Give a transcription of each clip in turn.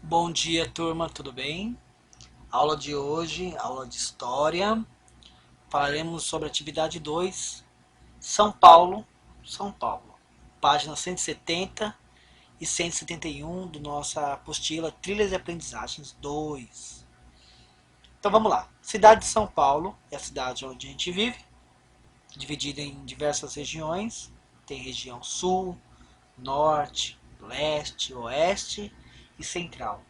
Bom dia, turma, tudo bem? Aula de hoje, aula de História. Falaremos sobre a atividade 2, São Paulo, São Paulo. Páginas 170 e 171 do nossa apostila Trilhas e Aprendizagens 2. Então vamos lá. Cidade de São Paulo é a cidade onde a gente vive, dividida em diversas regiões. Tem região sul, norte, leste, oeste e central.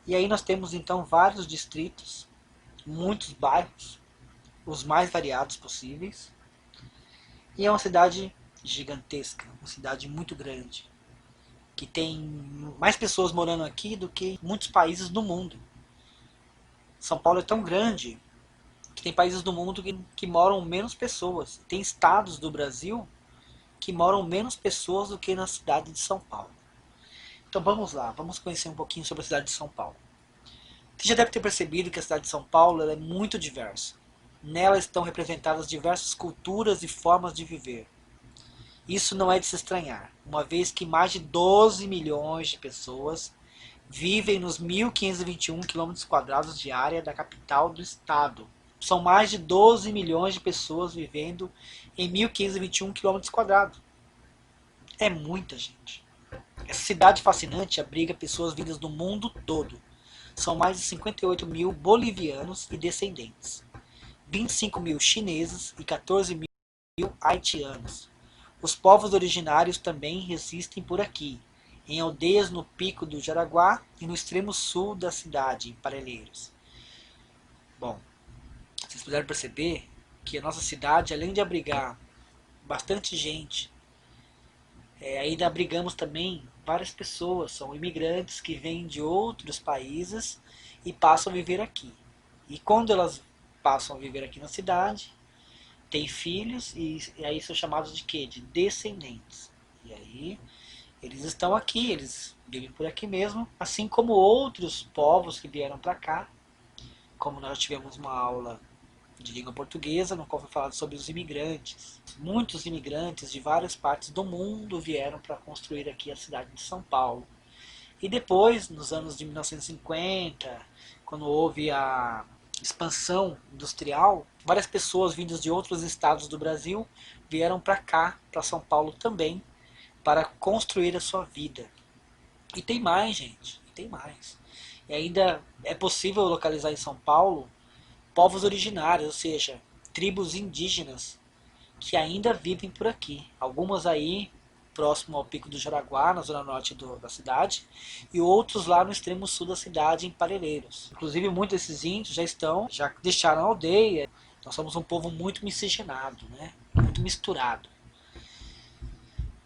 E aí nós temos então vários distritos, muitos bairros, os mais variados possíveis. E é uma cidade gigantesca, uma cidade muito grande, que tem mais pessoas morando aqui do que muitos países do mundo. São Paulo é tão grande que tem países do mundo que moram menos pessoas. Tem estados do Brasil que moram menos pessoas do que na cidade de São Paulo. Então vamos lá, vamos conhecer um pouquinho sobre a cidade de São Paulo. Você já deve ter percebido que a cidade de São Paulo ela é muito diversa. Nela estão representadas diversas culturas e formas de viver. Isso não é de se estranhar, uma vez que mais de 12 milhões de pessoas vivem nos 1.521 km² de área da capital do estado. São mais de 12 milhões de pessoas vivendo em 1.521 km². É muita gente. Essa cidade fascinante abriga pessoas vindas do mundo todo. São mais de 58 mil bolivianos e descendentes, 25 mil chineses e 14 mil haitianos. Os povos originários também resistem por aqui, em aldeias no Pico do Jaraguá e no extremo sul da cidade, em Parelheiros. Bom, vocês puderam perceber que a nossa cidade, além de abrigar bastante gente, ainda abrigamos também várias pessoas, são imigrantes que vêm de outros países e passam a viver aqui. E quando elas passam a viver aqui na cidade, têm filhos e aí são chamados de quê? De descendentes. E aí eles estão aqui, eles vivem por aqui mesmo, assim como outros povos que vieram para cá, como nós tivemos uma aula de língua portuguesa, no qual foi falado sobre os imigrantes. Muitos imigrantes de várias partes do mundo vieram para construir aqui a cidade de São Paulo. E depois, nos anos de 1950, quando houve a expansão industrial, várias pessoas vindas de outros estados do Brasil vieram para cá, para São Paulo também, para construir a sua vida. E tem mais, gente, e tem mais. E ainda é possível localizar em São Paulo povos originários, ou seja, tribos indígenas que ainda vivem por aqui. Algumas aí próximo ao Pico do Jaraguá, na zona norte da cidade, e outros lá no extremo sul da cidade, em Parelheiros. Inclusive, muitos desses índios já deixaram a aldeia. Nós somos um povo muito miscigenado, né? Muito misturado.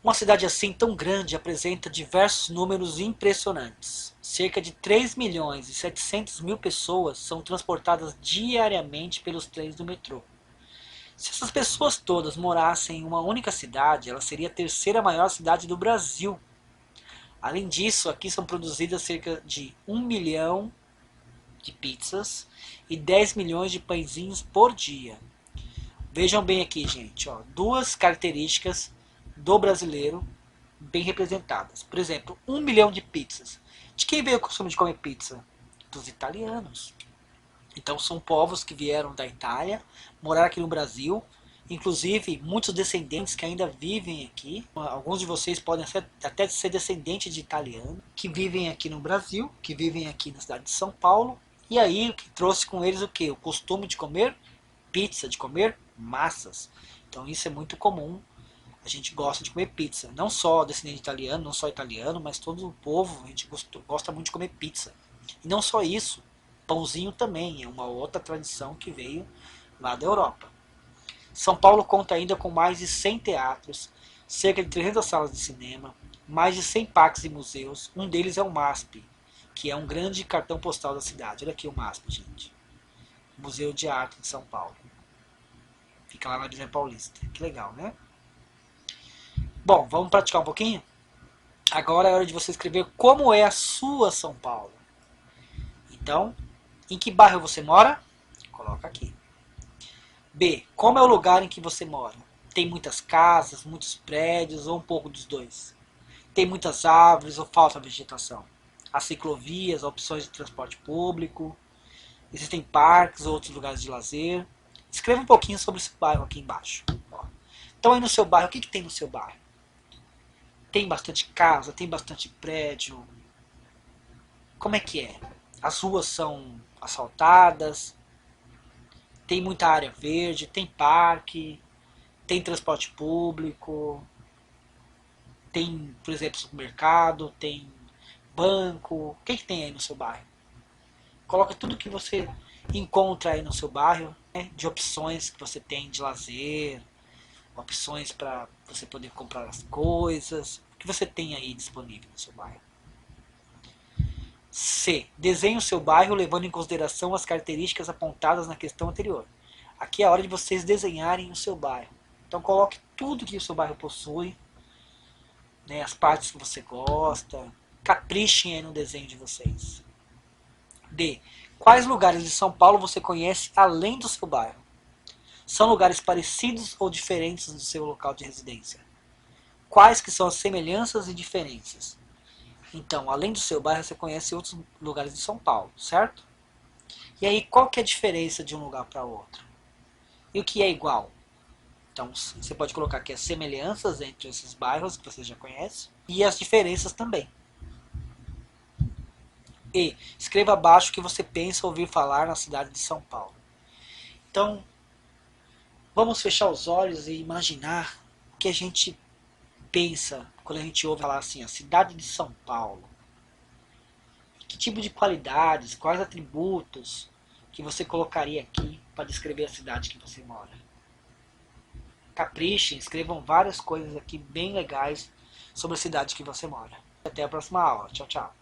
Uma cidade assim tão grande apresenta diversos números impressionantes. Cerca de 3 milhões e 700 mil pessoas são transportadas diariamente pelos trens do metrô. Se essas pessoas todas morassem em uma única cidade, ela seria a terceira maior cidade do Brasil. Além disso, aqui são produzidas cerca de 1 milhão de pizzas e 10 milhões de pãezinhos por dia. Vejam bem aqui, gente, ó, duas características do brasileiro bem representadas. Por exemplo, 1 milhão de pizzas. De quem veio o costume de comer pizza? Dos italianos. Então são povos que vieram da Itália, moraram aqui no Brasil, inclusive muitos descendentes que ainda vivem aqui. Alguns de vocês podem até ser descendentes de italiano, que vivem aqui no Brasil, que vivem aqui na cidade de São Paulo. E aí que trouxe com eles o que? O costume de comer pizza, de comer massas. Então isso é muito comum. A gente gosta de comer pizza. Não só descendente italiano, não só italiano, mas todo o povo, a gente gosta muito de comer pizza. E não só isso. Pãozinho também é uma outra tradição que veio lá da Europa. São Paulo conta ainda com mais de 100 teatros, cerca de 300 salas de cinema, mais de 100 parques e museus. Um deles é o MASP, que é um grande cartão postal da cidade. Olha aqui o MASP, gente. Museu de Arte de São Paulo. Fica lá na Avenida Paulista. Que legal, né? Bom, vamos praticar um pouquinho? Agora é hora de você escrever como é a sua São Paulo. Então, em que bairro você mora? Coloca aqui. B. Como é o lugar em que você mora? Tem muitas casas, muitos prédios ou um pouco dos dois? Tem muitas árvores ou falta vegetação? as ciclovias, opções de transporte público, existem parques, outros lugares de lazer. Escreva um pouquinho sobre esse bairro aqui embaixo. Então aí no seu bairro, o que tem no seu bairro? Tem bastante casa, tem bastante prédio. Como é que é? As ruas são asfaltadas, tem muita área verde, tem parque, tem transporte público, tem, por exemplo, supermercado, tem banco. O que tem aí no seu bairro? Coloca tudo que você encontra aí no seu bairro, né, de opções que você tem de lazer, opções para você poder comprar as coisas, o que você tem aí disponível no seu bairro. C. Desenhe o seu bairro levando em consideração as características apontadas na questão anterior. Aqui é a hora de vocês desenharem o seu bairro. Então coloque tudo que o seu bairro possui, né, as partes que você gosta, caprichem aí no desenho de vocês. D. Quais lugares de São Paulo você conhece além do seu bairro? São lugares parecidos ou diferentes do seu local de residência? Quais que são as semelhanças e diferenças? Então, além do seu bairro, você conhece outros lugares de São Paulo, certo? E aí, qual que é a diferença de um lugar para outro? E o que é igual? Então, você pode colocar aqui as semelhanças entre esses bairros que você já conhece e as diferenças também. E escreva abaixo o que você pensa ouvir falar na cidade de São Paulo. Então, vamos fechar os olhos e imaginar o que a gente pensa quando a gente ouve falar assim, a cidade de São Paulo. Que tipo de qualidades, quais atributos que você colocaria aqui para descrever a cidade que você mora? Caprichem, escrevam várias coisas aqui bem legais sobre a cidade que você mora. Até a próxima aula. Tchau, tchau.